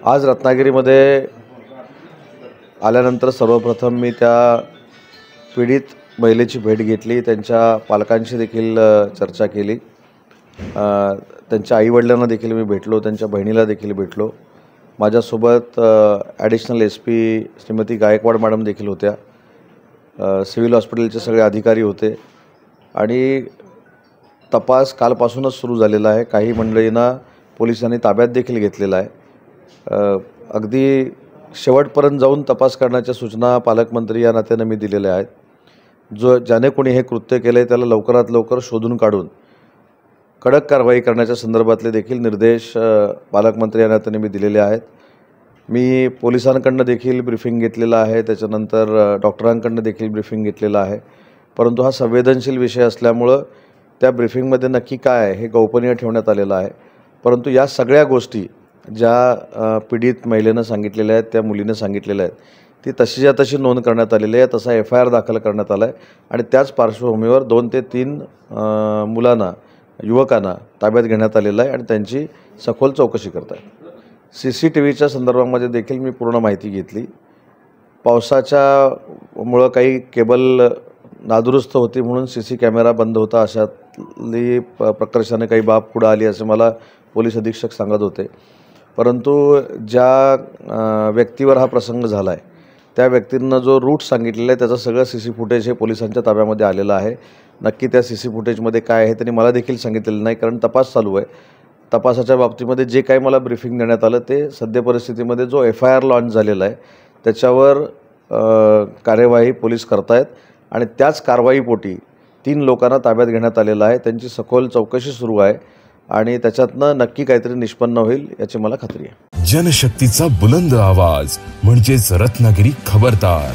आज रत्नागिरीमध्ये आल्यानंतर सर्वप्रथम मी त्या पीडित महिलेची भेट घेतली, त्यांच्या पालकांशी देखील चर्चा केली, त्यांच्या आईवडिलांना देखील मी भेटलो, त्यांच्या बहिणीला देखील भेटलो. माझ्यासोबत additional SP Shrimati Gaikwad madam देखील होत्या, सिव्हिल हॉस्पिटलचे सगळे अधिकारी होते आणि तपास कालपासूनच सुरू झालेला आहे. काही मंडळींना पोलिसांनी ताब्यात देखील घेतलेला आहे. अगदी शेवटपर्यंत जाऊन तपास करण्याच्या सूचना पालकमंत्री या नात्यानं मी दिलेल्या आहेत. ज्याने कोणी हे कृत्य केले त्याला लवकरात लवकर शोधून काढून कडक कारवाई करण्याच्या संदर्भातले देखील निर्देश पालकमंत्री या नात्याने मी दिलेले आहेत. मी पोलिसांकडनं देखील ब्रीफिंग घेतलेलं आहे, त्याच्यानंतर डॉक्टरांकडनं देखील ब्रीफिंग घेतलेलं आहे. परंतु हा संवेदनशील विषय असल्यामुळं त्या ब्रीफिंगमध्ये नक्की काय आहे हे गोपनीय ठेवण्यात आलेलं आहे. परंतु या सगळ्या गोष्टी ज्या पीडित महिलेनं सांगितलेल्या आहेत, त्या मुलीनं सांगितलेल्या आहेत, ती तशीच्या तशी नोंद करण्यात आलेली आहे. तसा FIR दाखल करण्यात आला आहे आणि त्याच पार्श्वभूमीवर 2 ते 3 युवकांना ताब्यात घेण्यात आलेलं आहे आणि त्यांची सखोल चौकशी करत आहे. CCTVच्या संदर्भामध्ये देखील मी पूर्ण माहिती घेतली. पावसाच्यामुळं काही केबल नादुरुस्त होती म्हणून CC कॅमेरा बंद होता, अशातली प्रकर्षाने काही बाब पुढं आली असे मला पोलीस अधीक्षक सांगत होते. परंतु ज्या व्यक्तीवर हा प्रसंग झाला आहे त्या व्यक्तींना जो रूट सांगितलेला आहे त्याचं सगळं CC फुटेज हे पोलिसांच्या ताब्यामध्ये आलेलं आहे. नक्की त्या CC फुटेजमध्ये काय आहे त्यांनी मला देखील सांगितलेलं नाही, कारण तपास चालू आहे. तपासाच्या बाबतीमध्ये जे काही मला ब्रीफिंग देण्यात आलं ते सद्य परिस्थितीमध्ये जो FIR लॉन्च झालेला आहे त्याच्यावर कार्यवाही पोलीस करतायत आणि त्याच कारवाईपोटी 3 लोकांना ताब्यात घेण्यात आलेलं आहे. त्यांची सखोल चौकशी सुरू आहे आणि त्याच्यातनं नक्की काहीतरी निष्पन्न होईल याची मला खात्री आहे. जनशक्तीचा बुलंद आवाज म्हणजेच रत्नागिरी खबरदार.